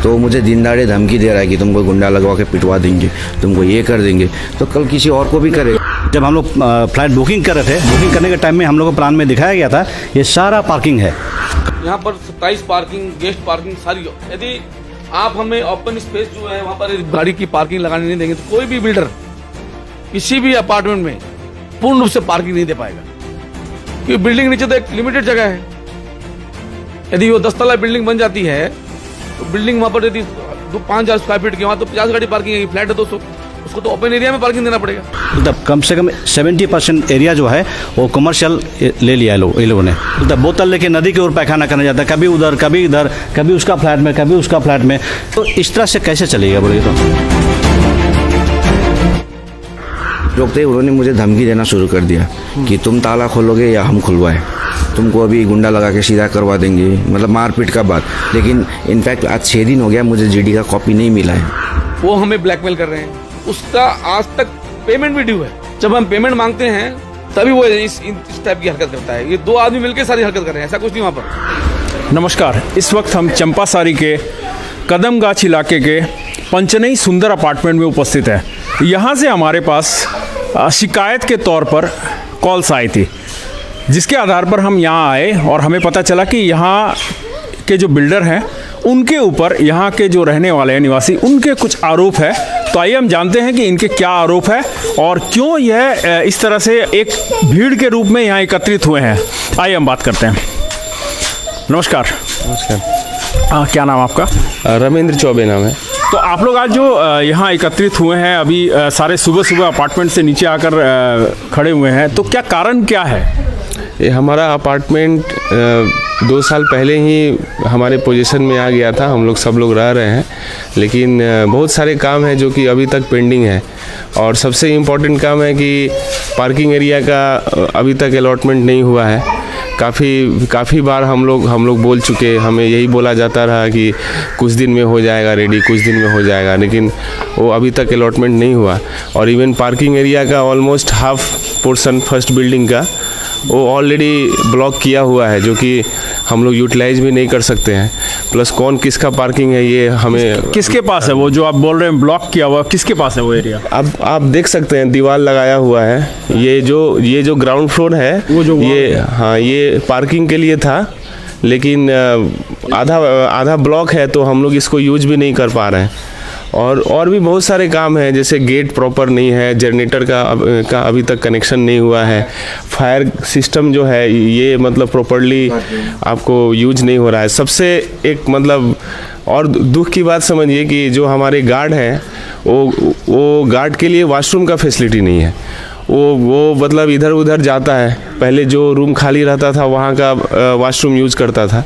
तो मुझे दिन दहाड़े धमकी दे रहा है कि तुमको गुंडा लगवा के पिटवा देंगे, तुमको ये कर देंगे, तो कल किसी और को भी करेगा। जब हम लोग फ्लाइट बुकिंग कर रहे थे, बुकिंग करने के टाइम में हम लोग को प्लान में दिखाया गया था ये सारा पार्किंग है। यहाँ पर 27 पार्किंग, गेस्ट पार्किंग सारी। यदि आप हमें ओपन स्पेस जो है वहाँ पर गाड़ी की पार्किंग लगाने नहीं देंगे तो कोई भी बिल्डर किसी भी अपार्टमेंट में पूर्ण रूप से पार्किंग नहीं दे पाएगा, क्योंकि बिल्डिंग नीचे तो एक लिमिटेड जगह है। यदि वो 10 तला बिल्डिंग बन जाती है तो बिल्डिंग वहाँ पर यदि 5,000 स्क्वायर फीट की, वहाँ तो 50 गाड़ी पार्किंग है। फ्लैट है 200, उसको तो ओपन एरिया में पार्किंग देना पड़ेगा। मतलब कम से कम 70% एरिया जो है वो कमर्शियल ले लिया है इन लोगों ने। मतलब बोतल लेके नदी के ओर पैखाना करने जाता है, कभी उधर कभी इधर, कभी उसका फ्लैट में कभी उसका फ्लैट में। तो इस तरह से कैसे चलेगा बोलिए? तो रोकते ही उन्होंने मुझे धमकी देना शुरू कर दिया कि तुम ताला खोलोगे या हम खुलवाएं, तुमको अभी गुंडा लगा के सीधा करवा देंगे, मतलब मारपीट का बात। लेकिन इनफैक्ट आज 6 दिन हो गया मुझे जीडी का कॉपी नहीं मिला है। वो हमें ब्लैकमेल कर रहे हैं, उसका आज तक पेमेंट भी ड्यू है। जब हम पेमेंट मांगते हैं तभी वो इस टाइप की हरकत करता है। ये 2 आदमी मिलकर सारी हरकत कर रहे हैं, ऐसा कुछ नहीं वहाँ पर। नमस्कार, इस वक्त हम चंपासारी के कदमगाछ इलाके के पंचनई सुंदर अपार्टमेंट में उपस्थित है। यहाँ से हमारे पास शिकायत के तौर पर कॉल्स आई थी, जिसके आधार पर हम यहाँ आए और हमें पता चला कि यहाँ के जो बिल्डर हैं उनके ऊपर यहाँ के जो रहने वाले हैं निवासी, उनके कुछ आरोप है। तो आइए हम जानते हैं कि इनके क्या आरोप है और क्यों यह इस तरह से एक भीड़ के रूप में यहाँ एकत्रित हुए हैं। आइए हम बात करते हैं। नमस्कार। नमस्कार। क्या नाम आपका? रमेंद्र चौबे नाम है। तो आप लोग आज जो यहाँ एकत्रित हुए हैं, अभी सारे सुबह सुबह अपार्टमेंट से नीचे आकर खड़े हुए हैं, तो क्या कारण क्या है? ये हमारा अपार्टमेंट 2 साल पहले ही हमारे पोजीशन में आ गया था, हम लोग सब लोग रह रहे हैं, लेकिन बहुत सारे काम हैं जो कि अभी तक पेंडिंग है। और सबसे इम्पोर्टेंट काम है कि पार्किंग एरिया का अभी तक अलॉटमेंट नहीं हुआ है। काफ़ी बार हम लोग बोल चुके, हमें यही बोला जाता रहा कि कुछ दिन में हो जाएगा रेडी, कुछ दिन में हो जाएगा, लेकिन वो अभी तक अलॉटमेंट नहीं हुआ। और इवन पार्किंग एरिया का almost half portion first building का वो ऑलरेडी ब्लॉक किया हुआ है, जो कि हम लोग यूटिलाइज भी नहीं कर सकते हैं। प्लस कौन किसका पार्किंग है ये हमें किसके पास है? वो जो आप बोल रहे हैं ब्लॉक किया हुआ, किसके पास है वो एरिया? अब आप देख सकते हैं दीवार लगाया हुआ है। ये जो ग्राउंड फ्लोर है, वो जो ये पार्किंग के लिए था, लेकिन आधा ब्लॉक है, तो हम लोग इसको यूज भी नहीं कर पा रहे हैं। और भी बहुत सारे काम हैं, जैसे गेट प्रॉपर नहीं है, जनरेटर का अभी तक कनेक्शन नहीं हुआ है, फायर सिस्टम जो है ये मतलब प्रॉपरली आपको यूज नहीं हो रहा है। सबसे एक मतलब और दुख की बात समझिए कि जो हमारे गार्ड हैं वो गार्ड के लिए वॉशरूम का फैसिलिटी नहीं है। वो मतलब इधर उधर जाता है, पहले जो रूम खाली रहता था वहाँ का वॉशरूम यूज़ करता था,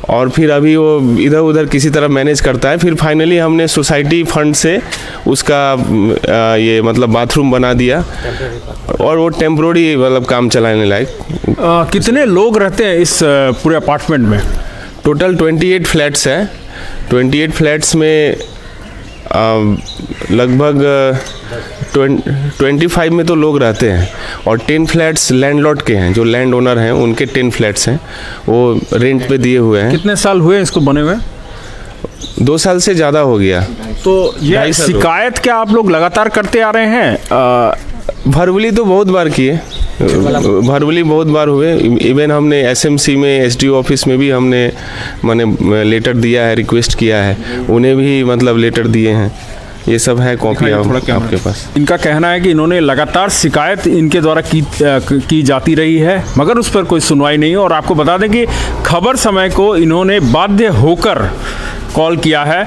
और फिर अभी वो इधर उधर किसी तरह मैनेज करता है। फिर फाइनली हमने सोसाइटी फंड से उसका ये मतलब बाथरूम बना दिया, और वो टेम्प्रोरी मतलब काम चलाने लायक। कितने लोग रहते हैं इस पूरे अपार्टमेंट में? टोटल 28 फ्लैट्स हैं। 28 फ्लैट्स में लगभग 25 में तो लोग रहते हैं, और 10 फ्लैट्स लैंडलॉर्ड के हैं, जो लैंड ओनर हैं उनके 10 फ्लैट्स हैं, वो रेंट पे दिए हुए हैं। कितने साल हुए इसको बने हुए? 2 साल से ज़्यादा हो गया। तो ये शिकायत क्या आप लोग लगातार करते आ रहे हैं? भरवली तो बहुत बार किए, भरवली बहुत बार हुए। इवन हमने एसएमसी में, एसडीओ ऑफिस में भी हमने माने लेटर दिया है, रिक्वेस्ट किया है, उन्हें भी मतलब लेटर दिए हैं। ये सब है कॉपी आपके पास। इनका कहना है कि इन्होंने लगातार शिकायत इनके द्वारा की जाती रही है, मगर उस पर कोई सुनवाई नहीं। और आपको बता दें कि खबर समय को इन्होंने बाध्य होकर कॉल किया है,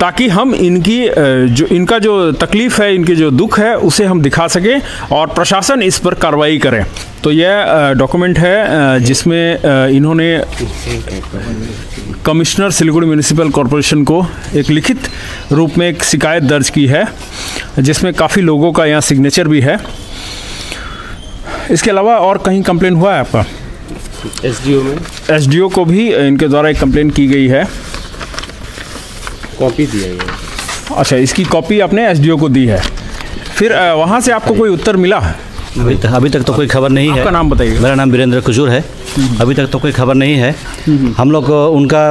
ताकि हम इनका जो तकलीफ़ है, इनके जो दुख है, उसे हम दिखा सकें और प्रशासन इस पर कार्रवाई करे। तो यह डॉक्यूमेंट है जिसमें इन्होंने कमिश्नर सिलीगुड़ी म्यूनिसिपल कॉरपोरेशन को एक लिखित रूप में एक शिकायत दर्ज की है, जिसमें काफ़ी लोगों का यहाँ सिग्नेचर भी है। इसके अलावा और कहीं कंप्लेन हुआ है आपका? एसडीओ में, एसडीओ को भी इनके द्वारा एक कंप्लेन की गई है, कॉपी दिया गया। अच्छा, इसकी कॉपी आपने एसडीओ को दी है। फिर वहाँ से आपको कोई उत्तर मिला? अभी तक तो कोई खबर नहीं है। आपका नाम बताइए। मेरा नाम वीरेंद्र कुजूर है। अभी तक तो कोई खबर नहीं है। हम लोग उनका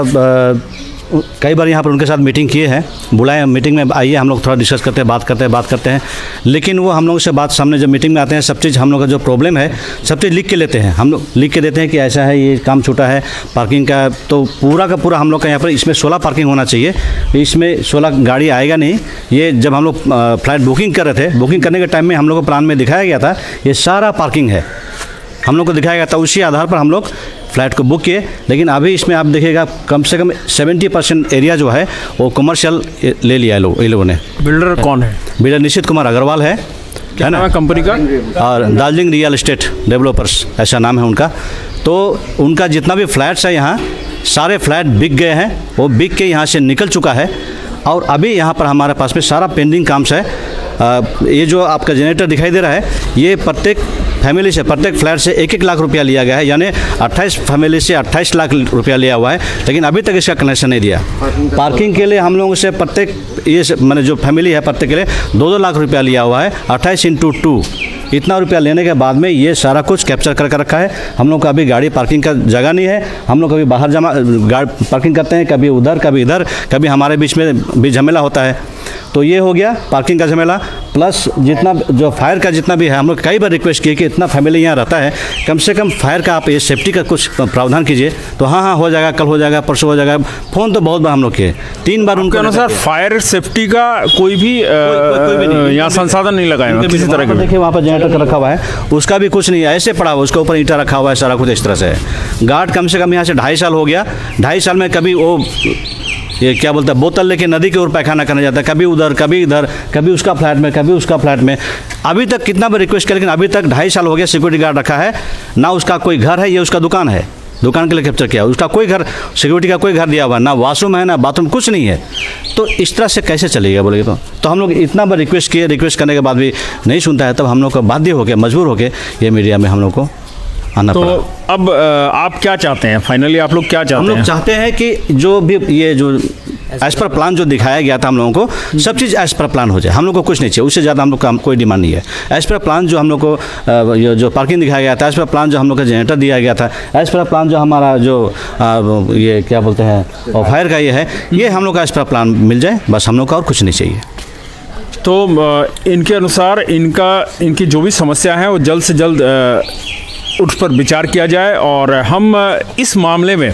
कई बार यहाँ पर उनके साथ मीटिंग किए हैं, बुलाए मीटिंग में आइए हम लोग थोड़ा डिस्कस करते हैं, बात करते हैं, लेकिन वो हम लोगों से बात सामने जब मीटिंग में आते हैं सब चीज़ हम लोग का जो प्रॉब्लम है सब चीज़ लिख के लेते हैं, हम लोग लिख के देते हैं कि ऐसा है, ये काम छूटा है पार्किंग का, तो पूरा का पूरा हम लोग का यहाँ पर इसमें 16 पार्किंग होना चाहिए, इसमें 16 गाड़ी आएगा नहीं। ये जब हम लोग फ्लाइट बुकिंग कर रहे थे, बुकिंग करने के टाइम में हम लोग को प्लान में दिखाया गया था ये सारा पार्किंग है, हम लोग को दिखाया गया था, उसी आधार पर हम लोग फ़्लैट को बुक किए। लेकिन अभी इसमें आप देखिएगा कम से कम 70% एरिया जो है वो कमर्शियल ले लिया ये लोगों ने। बिल्डर कौन है? बिल्डर निश्चित कुमार अग्रवाल है ना कंपनी का, और दार्जिलिंग रियल एस्टेट डेवलपर्स ऐसा नाम है उनका। तो उनका जितना भी फ्लैट्स है यहाँ सारे फ्लैट बिक गए हैं, वो बिक के यहाँ से निकल चुका है, और अभी यहाँ पर हमारे पास में सारा पेंडिंग काम्स है। ये जो आपका जनरेटर दिखाई दे रहा है ये प्रत्येक फैमिली से, प्रत्येक फ्लैट से 1-1 लाख रुपया लिया गया है, यानी 28 फैमिली से 28 लाख रुपया लिया हुआ है, लेकिन अभी तक इसका कनेक्शन नहीं दिया। पार्किंग के लिए हम लोगों से प्रत्येक ये मैंने जो फैमिली है प्रत्येक के लिए 2-2 लाख रुपया लिया हुआ है, 28 × 2 इतना रुपया लेने के बाद में ये सारा कुछ कैप्चर कर रखा है। हम लोग का अभी गाड़ी पार्किंग का जगह नहीं है, हम लोग कभी बाहर गाड़ी पार्किंग करते हैं, कभी उधर कभी इधर, कभी हमारे बीच में भी झमेला होता है। तो ये हो गया पार्किंग का झमेला, प्लस जितना जो फायर का जितना भी है, हम लोग कई बार रिक्वेस्ट किए कि इतना फैमिली यहाँ रहता है, कम से कम फायर का आप ये सेफ्टी का कुछ प्रावधान कीजिए। तो हाँ हो जाएगा, कल हो जाएगा, परसों हो जाएगा, फ़ोन तो बहुत बार हम लोग किए, 3 बार उनके अनुसार फायर सेफ्टी का कोई भी यहाँ संसाधन नहीं लगाया किसी तरह का। देखिए वहाँ पर जनरेटर रखा हुआ है, उसका भी कुछ नहीं है, ऐसे पड़ा हुआ, उसके ऊपर ईंटा रखा हुआ है, सारा कुछ इस तरह से है। गार्ड कम से कम यहाँ से 2.5 साल हो गया, 2.5 साल में कभी वो ये क्या बोलता है बोतल लेके नदी के ऊपर पैखाना करने जाता है, कभी उधर कभी इधर, कभी उसका फ्लैट में कभी उसका फ्लैट में। अभी तक कितना बार रिक्वेस्ट किया, लेकिन अभी तक 2.5 साल हो गया सिक्योरिटी गार्ड रखा है, ना उसका कोई घर है, ये उसका दुकान है, दुकान के लिए कैप्चर किया, उसका कोई घर सिक्योरिटी का कोई घर दिया हुआ, ना वॉशरूम है ना बाथरूम, कुछ नहीं है। तो इस तरह से कैसे चलेगा बोलेगे? तो हम लोग इतना बार रिक्वेस्ट किए, रिक्वेस्ट करने के बाद भी नहीं सुनता है, तब हम लोग को बाध्य होकर मजबूर होकर ये मीडिया में हम लोग को आना पड़ा। तो अब आप क्या चाहते हैं फाइनली, आप लोग क्या चाहते हैं? हम लोग चाहते हैं कि जो भी ये जो एज पर प्लान जो दिखाया गया था हम लोगों को, सब चीज़ एज पर प्लान हो जाए, हम लोग को कुछ नहीं चाहिए, उससे ज़्यादा हम लोग का कोई डिमांड नहीं है। एज पर प्लान जो हम लोग को जो पार्किंग दिखाया गया था, एज पर प्लान जो हम लोग का जनरेटर दिया गया था, एज पर प्लान जो हमारा जो ये क्या बोलते हैं और फायर का ये है, ये हम लोग का एज पर प्लान मिल जाए, बस हम लोग का और कुछ नहीं चाहिए। तो इनके अनुसार इनकी जो भी समस्या है वो जल्द से जल्द उस पर विचार किया जाए, और हम इस मामले में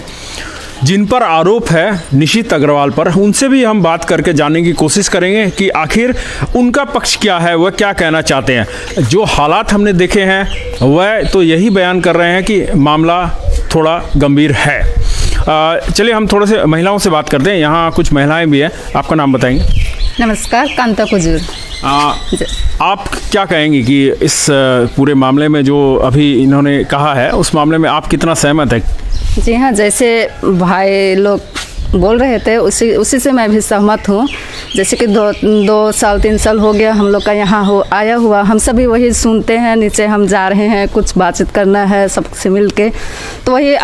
जिन पर आरोप है निशित अग्रवाल पर, उनसे भी हम बात करके जानने की कोशिश करेंगे कि आखिर उनका पक्ष क्या है, वह क्या कहना चाहते हैं। जो हालात हमने देखे हैं वह तो यही बयान कर रहे हैं कि मामला थोड़ा गंभीर है। चलिए हम थोड़े से महिलाओं से बात करते हैं, यहाँ कुछ महिलाएं भी हैं। आपका नाम बताएंगे? नमस्कार, कांता कुजूर। आप क्या कहेंगी कि इस पूरे मामले में जो अभी इन्होंने कहा है उस मामले में आप कितना सहमत है? जी हाँ, जैसे भाई लोग बोल रहे थे उसी से मैं भी सहमत हूँ। जैसे कि 2 साल 3 साल हो गया हम लोग का यहाँ आया हुआ, हम सभी वही सुनते हैं, नीचे हम जा रहे हैं, कुछ बातचीत करना है सबसे मिल के, तो वही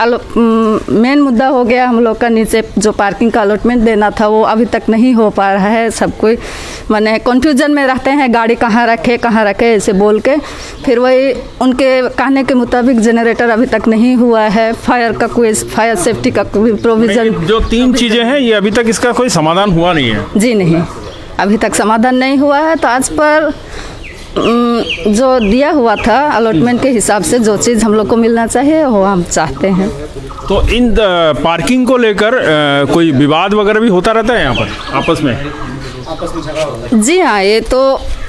मेन मुद्दा हो गया हम लोग का। नीचे जो पार्किंग का अलॉटमेंट देना था वो अभी तक नहीं हो पा रहा है, सब कोई माने कन्फ्यूजन में रहते हैं, गाड़ी कहाँ रखे ऐसे बोल के। फिर वही उनके कहने के मुताबिक जनरेटर अभी तक नहीं हुआ है, फायर का कोई फायर सेफ्टी का कोई प्रोविज़न, जो 3 चीज़ें हैं ये अभी तक इसका कोई समाधान हुआ नहीं है। जी नहीं, अभी तक समाधान नहीं हुआ है। तो आज पर जो दिया हुआ था अलॉटमेंट के हिसाब से जो चीज़ हम लोग को मिलना चाहिए वो हम चाहते हैं। तो इन पार्किंग को लेकर कोई विवाद वगैरह भी होता रहता है यहाँ पर आपस में? जी हाँ, ये तो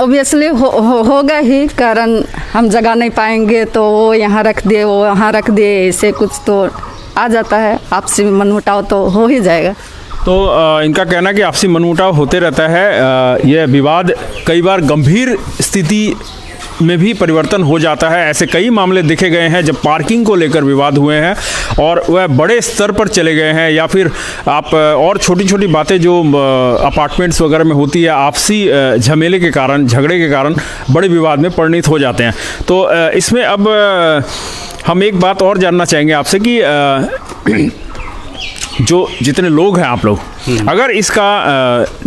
ऑब्वियसली होगा ही, कारण हम जगह नहीं पाएंगे तो वो यहाँ रख दिए वो वहाँ रख दिए, ऐसे कुछ तो आ जाता है, आपसी मनमुटाव तो हो ही जाएगा। तो इनका कहना कि आपसी मनमुटाव होते रहता है, यह विवाद कई बार गंभीर स्थिति में भी परिवर्तन हो जाता है। ऐसे कई मामले देखे गए हैं जब पार्किंग को लेकर विवाद हुए हैं और वह बड़े स्तर पर चले गए हैं, या फिर आप और छोटी छोटी बातें जो अपार्टमेंट्स वगैरह में होती है आपसी झमेले के कारण, झगड़े के कारण बड़े विवाद में परिणत हो जाते हैं। तो इसमें अब हम एक बात और जानना चाहेंगे आपसे कि जो जितने लोग हैं आप लोग, अगर इसका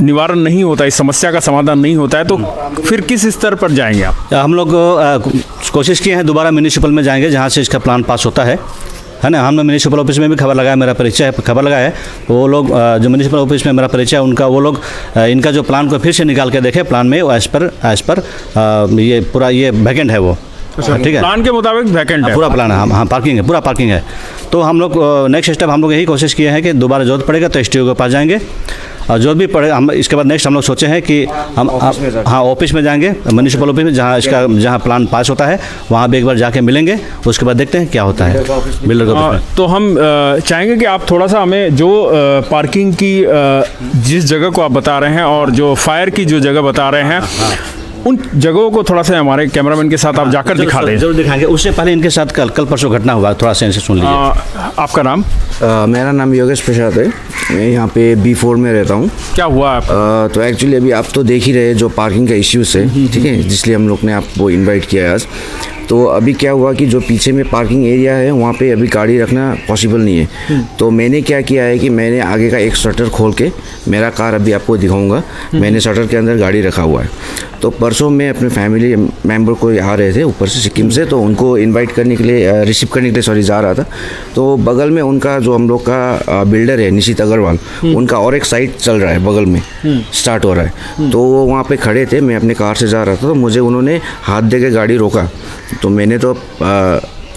निवारण नहीं होता, इस समस्या का समाधान नहीं होता है, तो फिर किस स्तर पर जाएंगे आप? हम लोग कोशिश किए हैं दोबारा म्यूनिसिपल में जाएंगे जहाँ से इसका प्लान पास होता है, है ना। हमने म्यूनिसिपल ऑफिस में भी खबर लगाया, मेरा परिचय है, खबर लगाया है। वो लोग जो म्यूनिसिपल ऑफिस में मेरा परिचय है उनका, वो लोग इनका जो प्लान को फिर से निकाल के देखे, प्लान में एज पर ये पूरा ये वैकेंट है वो, ठीक है। प्लान के मुताबिक वैकेंट है, पूरा प्लान है, हाँ पार्किंग है, पूरा पार्किंग है। तो हम लोग नेक्स्ट स्टेप हम लोग यही कोशिश किए हैं कि दोबारा जरूरत पड़ेगा तो एसटीओ के पास जाएंगे, और जो भी पड़े हम इसके बाद नेक्स्ट हम लोग सोचे हैं कि हम हाँ ऑफिस में जाएंगे, म्यूनिसिपल ऑफिस में जहाँ प्लान पास होता है वहाँ भी एक बार जाके मिलेंगे, उसके बाद देखते हैं क्या होता है बिल्डर के ऑफिस में। तो हम चाहेंगे कि आप थोड़ा सा हमें जो पार्किंग की जिस जगह को आप बता रहे हैं और जो फायर की जो जगह बता रहे हैं, उन जगहों को थोड़ा सा हमारे कैमरामैन के साथ आप जाकर दिखा दें। जरूर दिखाएंगे। उससे पहले इनके साथ कल परसों घटना हुआ, थोड़ा सा इनसे सुन लीजिए। आपका नाम? मेरा नाम योगेश प्रसाद है, मैं यहाँ पे B4 में रहता हूँ। क्या हुआ आप? तो एक्चुअली अभी आप तो देख ही रहे जो पार्किंग का इश्यूज है, ठीक है, जिसलिए हम लोग ने आपको इनवाइट किया है आज। तो अभी क्या हुआ कि जो पीछे में पार्किंग एरिया है वहाँ पे अभी गाड़ी रखना पॉसिबल नहीं है। तो मैंने क्या किया है कि मैंने आगे का एक शटर खोल के, मेरा कार अभी आपको दिखाऊंगा, मैंने शटर के अंदर गाड़ी रखा हुआ है। तो परसों मैं अपने फैमिली मेम्बर को आ रहे थे ऊपर से सिक्किम से, तो उनको इनवाइट करने के लिए, रिसीव करने के लिए जा रहा था। तो बगल में उनका जो हम लोग का बिल्डर है निशित अग्रवाल, उनका और एक साइट चल रहा है बगल में, स्टार्ट हो रहा है। तो वो वहाँ पे खड़े थे, मैं अपने कार से जा रहा था, तो मुझे उन्होंने हाथ दे के गाड़ी रोका। तो मैंने तो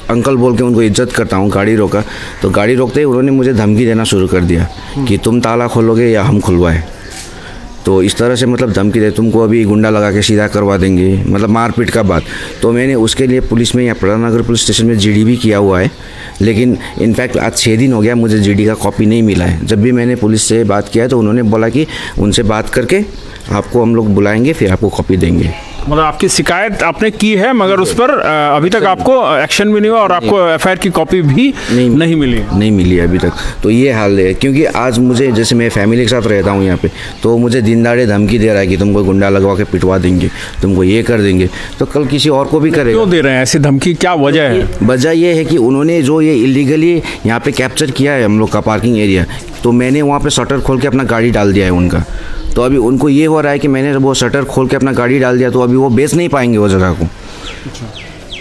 अंकल बोल के उनको इज्जत करता हूँ, गाड़ी रोका। तो गाड़ी रोकते ही उन्होंने मुझे धमकी देना शुरू कर दिया कि तुम ताला खोलोगे या हम खुलवाए। तो इस तरह से मतलब धमकी दे, तुमको अभी गुंडा लगा के सीधा करवा देंगे, मतलब मारपीट का बात। तो मैंने उसके लिए पुलिस में या प्रधाननगर पुलिस स्टेशन में जीडी भी किया हुआ है, लेकिन इनफैक्ट आज 6 दिन हो गया मुझे जीडी का कॉपी नहीं मिला है। जब भी मैंने पुलिस से बात किया है तो उन्होंने बोला कि उनसे बात करके आपको हम लोग बुलाएंगे, फिर आपको कॉपी देंगे। मतलब आपकी शिकायत आपने की है, मगर उस पर अभी तक आपको एक्शन भी नहीं हुआ और आपको एफआईआर की कॉपी भी नहीं मिली अभी तक। तो ये हाल है, क्योंकि आज मुझे, जैसे मैं फैमिली के साथ रहता हूँ यहाँ पे, तो मुझे दिन दाड़े धमकी दे रहा है कि तुमको गुंडा लगवा के पिटवा देंगे, तुमको ये कर देंगे। तो कल किसी और को भी करेगा। क्यों दे रहे हैं ऐसी धमकी, क्या वजह है? वजह ये है कि उन्होंने जो ये इलीगली यहाँ पे कैप्चर किया है हम लोग का पार्किंग एरिया, तो मैंने वहाँ पे शटर खोल के अपना गाड़ी डाल दिया है उनका। तो अभी उनको ये हो रहा है कि मैंने वो शटर खोल के अपना गाड़ी डाल दिया, तो अभी वो बेच नहीं पाएंगे वो जगह को,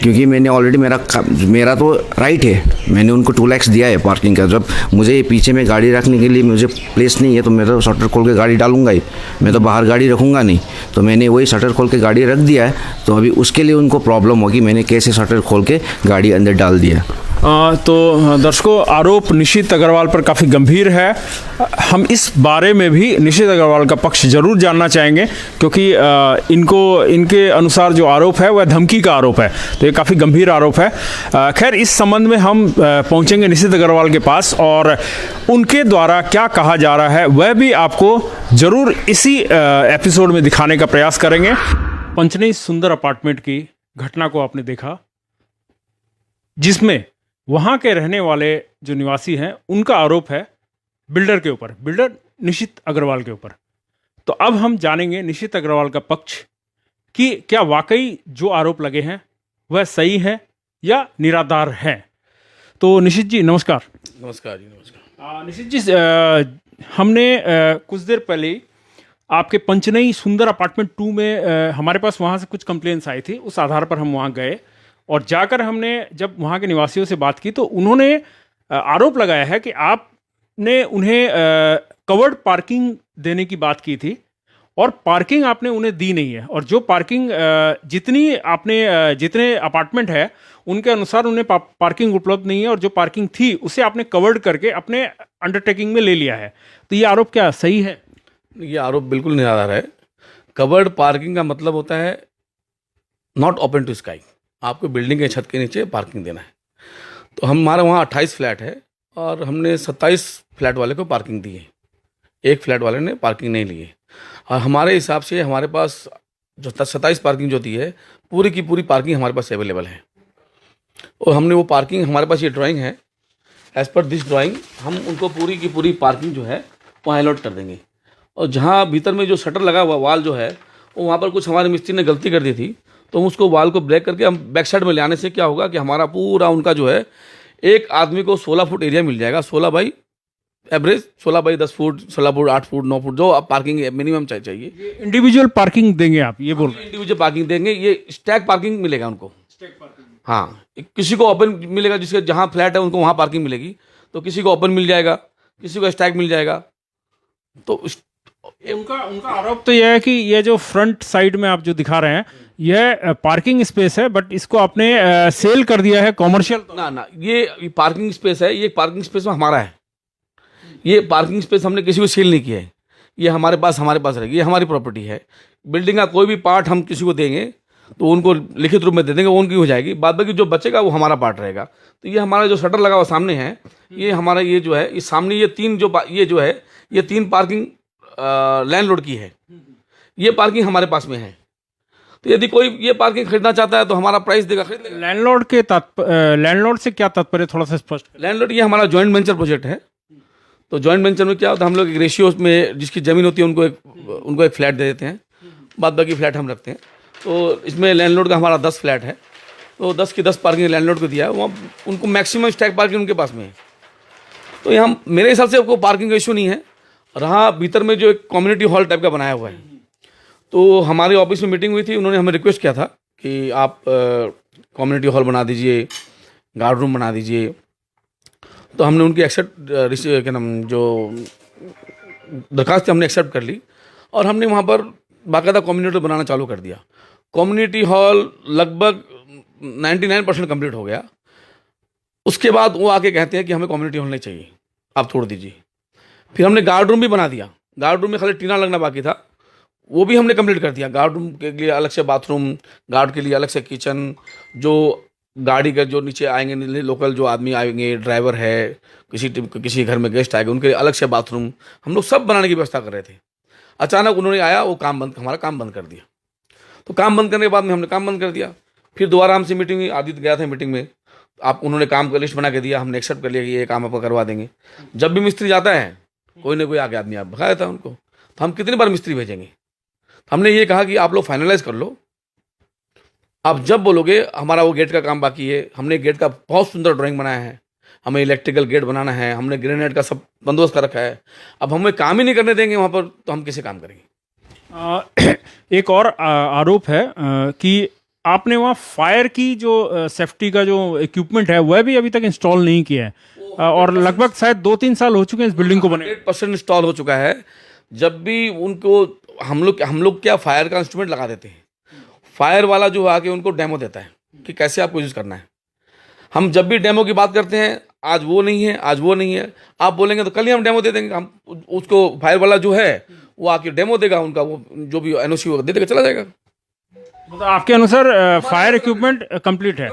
क्योंकि मैंने ऑलरेडी मेरा तो राइट है, मैंने उनको 2 लाख दिया है पार्किंग का। जब मुझे पीछे में गाड़ी रखने के लिए मुझे प्लेस नहीं है, तो मैं तो शटर खोल के गाड़ी डालूंगा ही, मैं तो बाहर गाड़ी रखूँगा नहीं। तो मैंने वही शटर खोल के गाड़ी रख दिया है। तो अभी उसके लिए उनको प्रॉब्लम होगी, मैंने कैसे शटर खोल के गाड़ी अंदर डाल दिया। तो दर्शकों, आरोप निशित अग्रवाल पर काफ़ी गंभीर है। हम इस बारे में भी निशित अग्रवाल का पक्ष जरूर जानना चाहेंगे, क्योंकि इनके अनुसार जो आरोप है वह धमकी का आरोप है, तो ये काफ़ी गंभीर आरोप है। खैर, इस संबंध में हम पहुंचेंगे निशित अग्रवाल के पास, और उनके द्वारा क्या कहा जा रहा है वह भी आपको ज़रूर इसी एपिसोड में दिखाने का प्रयास करेंगे। पंचनई सुंदर अपार्टमेंट की घटना को आपने देखा, जिसमें वहाँ के रहने वाले जो निवासी हैं उनका आरोप है बिल्डर के ऊपर, बिल्डर निशित अग्रवाल के ऊपर। तो अब हम जानेंगे निशित अग्रवाल का पक्ष कि क्या वाकई जो आरोप लगे हैं वह सही है या निराधार है। तो निशित जी नमस्कार। नमस्कार जी, नमस्कार। निशित जी, हमने कुछ देर पहले आपके पंचनई सुंदर अपार्टमेंट 2 में हमारे पास वहाँ से कुछ कंप्लेंट्स आई थी, उस आधार पर हम वहाँ गए और जाकर हमने जब वहाँ के निवासियों से बात की तो उन्होंने आरोप लगाया है कि आपने उन्हें कवर्ड पार्किंग देने की बात की थी और पार्किंग आपने उन्हें दी नहीं है, और जो पार्किंग जितने अपार्टमेंट है उनके अनुसार उन्हें पार्किंग उपलब्ध नहीं है, और जो पार्किंग थी उसे आपने कवर्ड करके अपने अंडरटेकिंग में ले लिया है। तो ये आरोप क्या सही है? ये आरोप बिल्कुल निराधार है। कवर्ड पार्किंग का मतलब होता है नॉट ओपन टू स्काई, आपको बिल्डिंग के छत के नीचे पार्किंग देना है। तो हमारे वहाँ 28 फ्लैट है और हमने 27 फ्लैट वाले को पार्किंग दी है, एक फ्लैट वाले ने पार्किंग नहीं ली है। और हमारे हिसाब से हमारे पास जो 27 पार्किंग जो दी है, पूरी की पूरी पार्किंग हमारे पास अवेलेबल है। और हमने वो पार्किंग, हमारे पास ये ड्राइंग है, एज़ पर दिस ड्राइंग हम उनको पूरी की पूरी पार्किंग जो है वहाँ अलॉट कर देंगे। और जहाँ भीतर में जो शटर लगा हुआ वाल जो है, वो वहाँ पर कुछ हमारे मिस्त्री ने गलती कर दी थी, तो हम उसको वाल को ब्रेक करके हम बैक साइड में ले आने से क्या होगा कि हमारा पूरा उनका जो है, एक आदमी को 16 फुट एरिया मिल जाएगा। 16 by average 16 by 10 foot, 16 foot, 8 foot, 9 foot, जो आप पार्किंग मिनिमम चाहिए। इंडिविजुअल पार्किंग देंगे आप, ये बोल रहे हैं? इंडिविजुअल पार्किंग देंगे, ये स्टैक पार्किंग मिलेगा उनको। हाँ, किसी को ओपन मिलेगा, जिसके जहाँ फ्लैट है उनको वहाँ पार्किंग मिलेगी, तो किसी को ओपन मिल जाएगा, किसी को स्टैक मिल जाएगा। तो उनका उनका आरोप तो यह है कि ये जो फ्रंट साइड में आप जो दिखा रहे हैं यह पार्किंग स्पेस है, बट इसको आपने सेल कर दिया है कॉमर्शियल। ना, ये पार्किंग स्पेस है, ये पार्किंग स्पेस में हमारा है। ये पार्किंग स्पेस हमने किसी को सेल नहीं किया है, ये हमारे पास रहेगी, ये हमारी प्रॉपर्टी है। बिल्डिंग का कोई भी पार्ट हम किसी को देंगे तो उनको लिखित रूप में दे देंगे, वो उनकी हो जाएगी, बाद बाकी जो बचेगा वो हमारा पार्ट रहेगा। तो ये हमारा जो शटर लगा हुआ सामने है, ये हमारा ये जो है, इस सामने ये तीन पार्किंग लैंडलॉर्ड की है, ये पार्किंग हमारे पास में है। तो यदि कोई ये पार्किंग खरीदना चाहता है तो हमारा प्राइस देगा, खरीद लेगा। लैंडलॉर्ड से क्या तात्पर्य, थोड़ा सा स्पष्ट। लैंडलॉर्ड ये हमारा जॉइंट वेंचर प्रोजेक्ट है। तो जॉइंट वेंचर में क्या होता है, हम लोग एक रेशियो में जिसकी ज़मीन होती है उनको एक फ्लैट दे देते हैं, बाद बाकी फ्लैट हम रखते हैं। तो इसमें लैंडलॉर्ड का हमारा 10 फ्लैट है, तो 10 की 10 पार्किंग लैंडलॉर्ड को दिया है, वहाँ उनको मैक्सिमम स्टैक पार्किंग उनके पास में है। तो यहाँ मेरे हिसाब से आपको पार्किंग का इशू नहीं है। रहा भीतर में जो एक कम्युनिटी हॉल टाइप का बनाया हुआ है, तो हमारे ऑफिस में मीटिंग हुई थी, उन्होंने हमें रिक्वेस्ट किया था कि आप कम्युनिटी हॉल बना दीजिए, गार्ड रूम बना दीजिए। तो हमने उनकी क्या नाम जो दरखास्त हमने एक्सेप्ट कर ली और हमने वहाँ पर बाकायदा कम्युनिटी हॉल बनाना चालू कर दिया। कम्युनिटी हॉल लगभग 99% कंप्लीट हो गया। उसके बाद वो आके कहते हैं कि हमें कम्युनिटी हॉल नहीं चाहिए, आप छोड़ दीजिए। फिर हमने गार्ड रूम भी बना दिया, गार्ड रूम में खाली टीना लगना बाकी था, वो भी हमने कंप्लीट कर दिया। गार्ड रूम के लिए अलग से बाथरूम, गार्ड के लिए अलग से किचन, जो गाड़ी का जो नीचे आएंगे लोकल जो आदमी आएंगे, ड्राइवर है, किसी घर में गेस्ट आएंगे, उनके लिए अलग से बाथरूम, हम लोग सब बनाने की व्यवस्था कर रहे थे। अचानक उन्होंने आया, वो हमारा काम बंद कर दिया। तो काम बंद करने के बाद में हमने काम बंद कर दिया। फिर दोबारा हमसे मीटिंग हुई, आदित्य गया था मीटिंग में, उन्होंने काम का लिस्ट बना के दिया, हमने एक्सेप्ट कर लिया कि ये काम आपको करवा देंगे। जब भी मिस्त्री जाता है कोई ना कोई आगे आदमी आप भगा देता है उनको, तो हम कितनी बार मिस्त्री भेजेंगे। तो हमने ये कहा कि आप लोग फाइनलाइज कर लो, आप जब बोलोगे। हमारा वो गेट का काम बाकी है, हमने गेट का बहुत सुंदर ड्राइंग बनाया है, हमें इलेक्ट्रिकल गेट बनाना है, हमने ग्रेनाइट का सब बंदोबस्त कर रखा है। अब हमें काम ही नहीं करने देंगे वहाँ पर, तो हम कैसे काम करेंगे। एक और आरोप है कि आपने वहाँ फायर की जो सेफ्टी का जो इक्विपमेंट है वह भी अभी तक इंस्टॉल नहीं किया है, और लगभग शायद 2-3 साल हो चुके हैं इस बिल्डिंग को बने। 100% इंस्टॉल हो चुका है। जब भी उनको हम लोग क्या फायर का इंस्ट्रूमेंट लगा देते हैं, फायर वाला जो आके उनको डेमो देता है कि कैसे आपको यूज़ करना है। हम जब भी डेमो की बात करते हैं, आज वो नहीं है, आज वो नहीं है, आप बोलेंगे तो कल ही हम डेमो दे देंगे। हम उसको फायर वाला जो है वो आके डेमो देगा, उनका वो जो भी एनओसी होगा दे देगा, चला जाएगा। मतलब आपके अनुसार फायर इक्विपमेंट कंप्लीट है।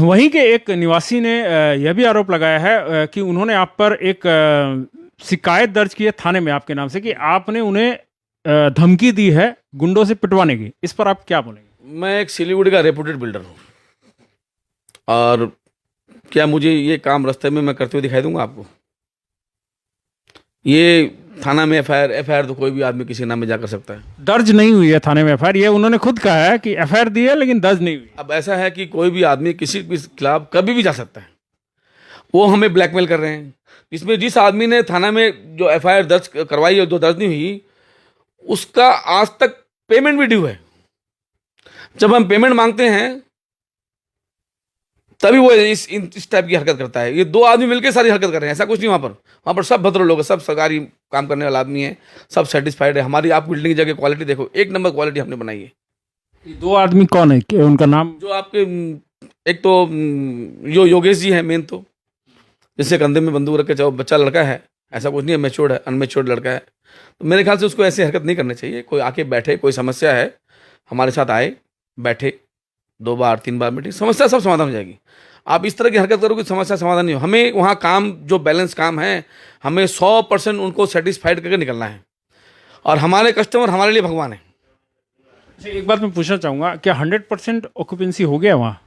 वहीं के एक निवासी ने यह भी आरोप लगाया है कि उन्होंने आप पर एक शिकायत दर्ज की है थाने में आपके नाम से, कि आपने उन्हें धमकी दी है गुंडों से पिटवाने की। इस पर आप क्या बोलेंगे? मैं एक सिलीगुड़ी का रेपुटेड बिल्डर हूँ, और क्या मुझे ये काम रास्ते में मैं करते हुए दिखाई दूंगा आपको? ये थाना में एफआईआर तो कोई भी आदमी किसी नाम में जा कर सकता है। दर्ज नहीं हुई है थाने में एफआईआर, ये उन्होंने खुद कहा है कि एफआईआर दी है लेकिन दर्ज नहीं हुई। अब ऐसा है कि कोई भी आदमी किसी के खिलाफ कभी भी जा सकता है, वो हमें ब्लैकमेल कर रहे हैं। इसमें जिस आदमी ने थाना में जो एफआईआर दर्ज करवाई है, जो दर्ज नहीं हुई, उसका आज तक पेमेंट भी ड्यू है। जब हम पेमेंट मांगते हैं तभी वो इस टाइप की हरकत करता है। ये 2 आदमी मिलकर सारी हरकत कर रहे हैं, ऐसा कुछ नहीं। वहाँ पर सब भद्र लोग हैं, सब सरकारी काम करने वाला आदमी है, सब सेटिस्फाइड है। हमारी आप बिल्डिंग की जगह क्वालिटी देखो, 1 नंबर क्वालिटी हमने बनाई है। ये 2 आदमी कौन है, उनका नाम? जो आपके एक तो जो योगेश जी है मेन, तो जिससे कंधे में बंदूक रख के, चाहे बच्चा लड़का है, ऐसा कुछ नहीं है, मैच्योर्ड है, अनमैच्योर्ड लड़का है। तो मेरे ख्याल से उसको ऐसी हरकत नहीं करनी चाहिए। कोई आके बैठे, कोई समस्या है हमारे साथ आए, बैठे, 2 बार 3 बार मीटिंग, समस्या सब समाधान हो जाएगी। आप इस तरह की हरकत करोगे, समस्या समाधान नहीं हो। हमें वहाँ काम जो बैलेंस काम है, हमें 100% उनको सेटिस्फाइड करके निकलना है, और हमारे कस्टमर हमारे लिए भगवान है। एक बात मैं पूछना चाहूँगा, क्या 100% ऑक्यूपेंसी हो गया वहाँ?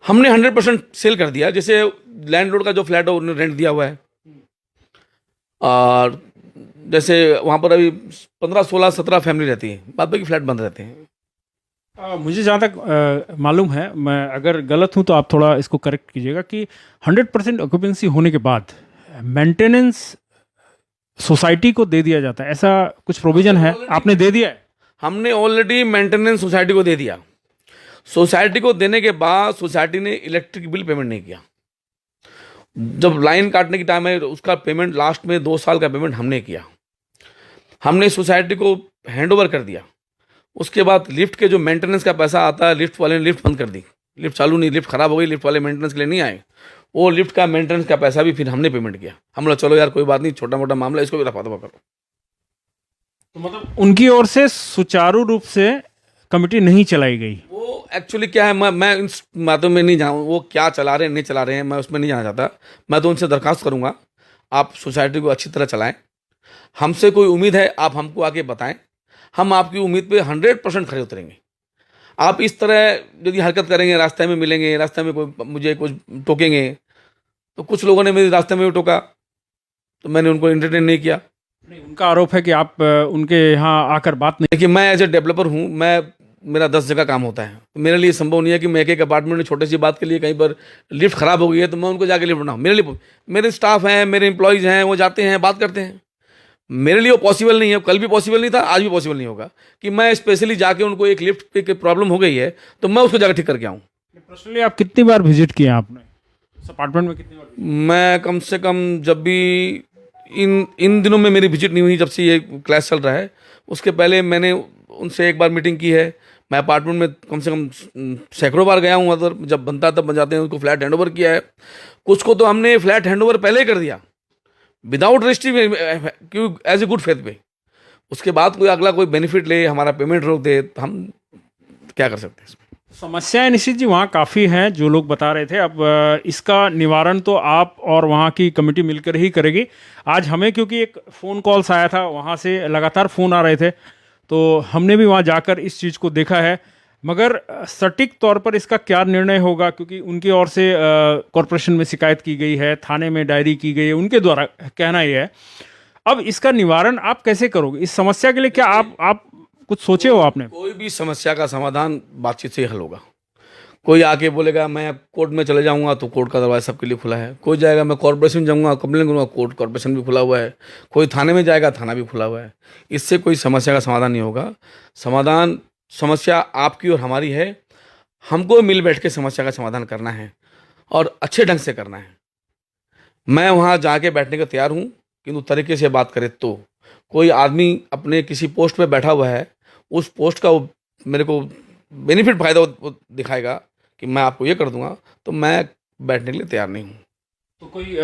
हमने 100% सेल कर दिया। जैसे लैंडलॉर्ड का जो फ्लैट है उन्होंने रेंट दिया हुआ है, और जैसे वहाँ पर अभी 15, 16, 17 फैमिली रहती है, बाद बाकी फ्लैट बंद रहते हैं। मुझे जहाँ तक मालूम है, मैं अगर गलत हूँ तो आप थोड़ा इसको करेक्ट कीजिएगा, कि 100% ऑक्यूपेंसी होने के बाद मेंटेनेंस सोसाइटी को दे दिया जाता है, ऐसा कुछ प्रोविजन है? आपने दे दिया है? हमने ऑलरेडी मेंटेनेंस सोसाइटी को दे दिया। सोसाइटी को देने के बाद सोसाइटी ने इलेक्ट्रिक बिल पेमेंट नहीं किया। जब लाइन काटने की टाइम है उसका पेमेंट लास्ट में 2 साल का पेमेंट हमने किया। हमने सोसाइटी को हैंड ओवर कर दिया। उसके बाद लिफ्ट के जो मेंटेनेंस का पैसा आता है, लिफ्ट वाले ने लिफ्ट बंद कर दी, लिफ्ट चालू नहीं, लिफ्ट खराब हो गई, लिफ्ट वाले मेंटेनेंस के लिए नहीं आए। वो लिफ्ट का मेंटेनेंस का पैसा भी फिर हमने पेमेंट किया। हम लोग चलो यार कोई बात नहीं, छोटा मोटा मामला, इसको भी रफा दफा करो। तो मतलब उनकी ओर से सुचारू रूप से कमेटी नहीं चलाई गई। वो एक्चुअली क्या है, मैं इन बातों में नहीं जाऊँ, वो क्या चला रहे हैं नहीं चला रहे हैं, मैं उसमें नहीं जाना चाहता। मैं तो उनसे दरख्वास्त करूँगा आप सोसाइटी को अच्छी तरह चलाएं। हमसे कोई उम्मीद है आप हमको आके बताएं, हम आपकी उम्मीद पे 100% खरे उतरेंगे। आप इस तरह यदि हरकत करेंगे, रास्ते में मिलेंगे, रास्ते में कोई मुझे कुछ टोकेंगे, तो कुछ लोगों ने मेरे रास्ते में भी टोका तो मैंने उनको एंटरटेन नहीं किया। नहीं, उनका आरोप है कि आप उनके यहाँ आकर बात नहीं। देखिए मैं एज ए डेवलपर हूँ, मेरा 10 जगह काम होता है, तो मेरे लिए संभव नहीं है कि मैं एक अपार्टमेंट में छोटी सी बात के लिए कहीं पर लिफ्ट खराब हो गई है तो मैं उनको जाके लिफ्ट बनाऊँ। मेरे लिए मेरे स्टाफ हैं, मेरे एम्प्लॉयज़ हैं, वो जाते हैं बात करते हैं। मेरे लिए वो पॉसिबल नहीं है, कल भी पॉसिबल नहीं था, आज भी पॉसिबल नहीं होगा कि मैं स्पेशली जाके उनको एक लिफ्ट की प्रॉब्लम हो गई है तो मैं उसको जाकर ठीक करके आऊँ। पर्सनली आप कितनी बार विजिट किए आपने इस अपार्टमेंट में? कितनी बार? मैं कम से कम जब भी इन दिनों में मेरी विजिट नहीं हुई, जब से ये क्लास चल रहा है, उसके पहले मैंने उनसे एक बार मीटिंग की है। मैं अपार्टमेंट में कम से कम सैकड़ों बार गया हूँ, अगर जब बनता तब बन जाते हैं, उनको फ्लैट हैंड ओवर किया है। कुछ को तो हमने फ्लैट हैंड ओवर पहले ही कर दिया विदाउट रजिस्ट्री, क्यों एज ए गुड फेथ पे। उसके बाद कोई अगला कोई बेनिफिट ले, हमारा पेमेंट रोक दे, तो हम क्या कर सकते हैं? समस्याएं निश्चित जी वहाँ काफ़ी हैं जो लोग बता रहे थे। अब इसका निवारण तो आप और वहाँ की कमेटी मिलकर ही करेगी। आज हमें क्योंकि एक फ़ोन कॉल्स आया था, वहाँ से लगातार फ़ोन आ रहे थे, तो हमने भी वहाँ जाकर इस चीज़ को देखा है। मगर सटीक तौर पर इसका क्या निर्णय होगा, क्योंकि उनकी ओर से कॉरपोरेशन में शिकायत की गई है, थाने में डायरी की गई है, उनके द्वारा कहना यह है। अब इसका निवारण आप कैसे करोगे? इस समस्या के लिए क्या आप कुछ सोचे हो आपने? कोई भी समस्या का समाधान बातचीत से ही हल होगा। कोई आके बोलेगा मैं कोर्ट में चले जाऊंगा तो कोर्ट का दरवाजा सबके लिए खुला है। कोई जाएगा मैं कॉर्पोरेशन जाऊंगा कंप्लेन करूंगा, कोर्ट कॉर्पोरेशन भी खुला हुआ है। कोई थाने में जाएगा, थाना भी खुला हुआ है। इससे कोई समस्या का समाधान नहीं होगा। समस्या आपकी और हमारी है, हमको मिल बैठ के समस्या का समाधान करना है और अच्छे ढंग से करना है। मैं वहाँ जाके बैठने को तैयार हूँ, किंतु तरीके से बात करें तो कोई आदमी अपने किसी पोस्ट पे बैठा हुआ है, उस पोस्ट का वो मेरे को बेनिफिट फ़ायदा वो दिखाएगा कि मैं आपको ये कर दूंगा, तो मैं बैठने के लिए तैयार नहीं हूँ। तो कोई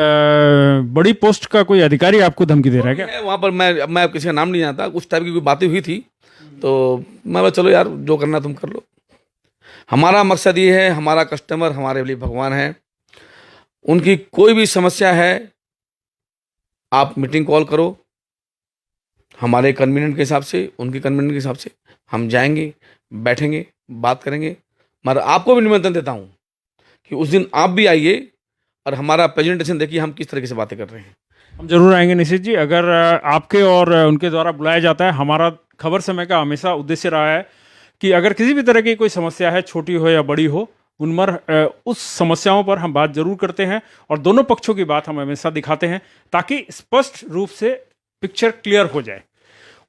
बड़ी पोस्ट का कोई अधिकारी आपको धमकी दे रहा है क्या? वहाँ पर मैं किसी का नाम नहीं जानता, उस टाइप की कोई बातें हुई थी, तो मैं बोला चलो यार जो करना तुम कर लो। हमारा मकसद ये है, हमारा कस्टमर हमारे लिए भगवान है। उनकी कोई भी समस्या है आप मीटिंग कॉल करो, हमारे कन्वीनियंट के हिसाब से, उनकी कन्वीनियंट के हिसाब से हम जाएंगे, बैठेंगे, बात करेंगे। मगर आपको भी निमंत्रण देता हूँ कि उस दिन आप भी आइए और हमारा प्रेजेंटेशन देखिए हम किस तरीके से बातें कर रहे हैं। हम जरूर आएंगे निश्चित जी। अगर आपके और उनके द्वारा बुलाया जाता है, हमारा खबर समय का हमेशा उद्देश्य रहा है कि अगर किसी भी तरह की कोई समस्या है, छोटी हो या बड़ी हो, उस समस्याओं पर हम बात जरूर करते हैं और दोनों पक्षों की बात हम हमेशा दिखाते हैं ताकि स्पष्ट रूप से पिक्चर क्लियर हो जाए।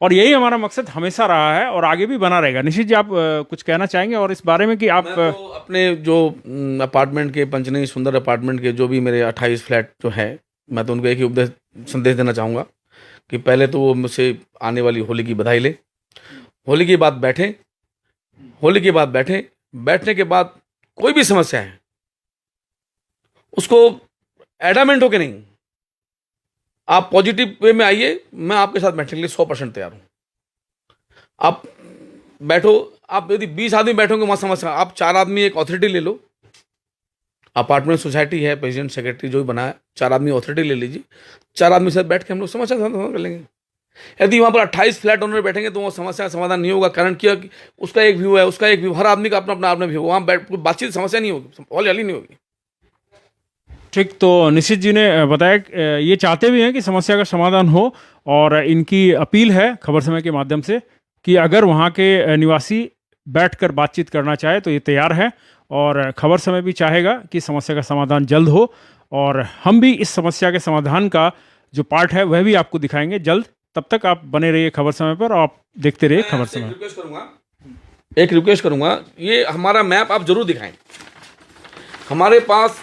और यही हमारा मकसद हमेशा रहा है और आगे भी बना रहेगा। निश्चित जी, आप कुछ कहना चाहेंगे और इस बारे में कि आप? मैं तो अपने जो अपार्टमेंट के, पंचनई सुंदर अपार्टमेंट के जो भी मेरे 28 फ्लैट जो है, मैं तो उनको एक ही संदेश देना चाहूँगा कि पहले तो वो मुझसे आने वाली होली की बधाई ले, होली के बाद बैठें, होली के बाद बैठने के बाद कोई भी समस्या है उसको एडामेंट हो के नहीं, आप पॉजिटिव वे में आइए। मैं आपके साथ बैठने के लिए 100% तैयार हूँ। आप बैठो, आप यदि 20 आदमी बैठोगे वहाँ समस्या, आप 4 आदमी एक अथॉरिटी ले लो, अपार्टमेंट सोसाइटी है, प्रेसिडेंट सेक्रेटरी जो भी बना है, 4 आदमी अथॉरिटी ले लीजिए, 4 आदमी से बैठ के हम लोग समस्या समाधान कर लेंगे। यदि वहाँ पर 28 फ्लैट ओनर बैठेंगे तो वो समस्या का समाधान नहीं होगा। कारण क्या, उसका एक व्यू है, उसका एक व्यू, हर आदमी का अपना अपना व्यू, वहाँ बैठ बातचीत समस्या नहीं होगी, हॉल नहीं होगी। ठीक, तो निश्चित जी ने बताया ये चाहते भी हैं कि समस्या का समाधान हो और इनकी अपील है खबर समय के माध्यम से कि अगर वहाँ के निवासी बैठकर बातचीत करना चाहे तो ये तैयार है और खबर समय भी चाहेगा कि समस्या का समाधान जल्द हो और हम भी इस समस्या के समाधान का जो पार्ट है वह भी आपको दिखाएंगे जल्द। तब तक आप बने रहिए खबर समय पर और आप देखते रहिए खबर समय। रिक्वेस्ट करूंगा एक रिक्वेस्ट करूंगा, ये हमारा मैप आप जरूर दिखाएं। हमारे पास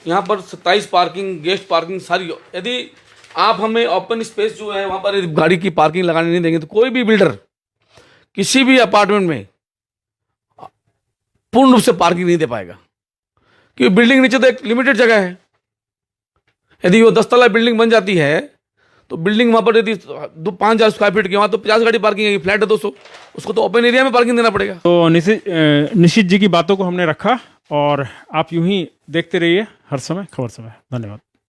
यहाँ पर 27 पार्किंग, गेस्ट पार्किंग सारी, यदि आप हमें ओपन स्पेस जो है वहाँ पर गाड़ी की पार्किंग लगाने नहीं देंगे तो कोई भी बिल्डर किसी भी अपार्टमेंट में पूर्ण रूप से पार्किंग नहीं दे पाएगा, क्योंकि बिल्डिंग नीचे तो एक लिमिटेड जगह है। यदि वो 10 तला बिल्डिंग बन जाती है तो बिल्डिंग वहाँ पर यदि 5,000 स्क्वायर फीट की, वहाँ तो 50 गाड़ी पार्किंग है, फ्लैट है 200, उसको तो ओपन एरिया में पार्किंग देना पड़ेगा। तो निशित जी की बातों को हमने रखा और आप यूं ही देखते रहिए हर समय खबर समय। धन्यवाद।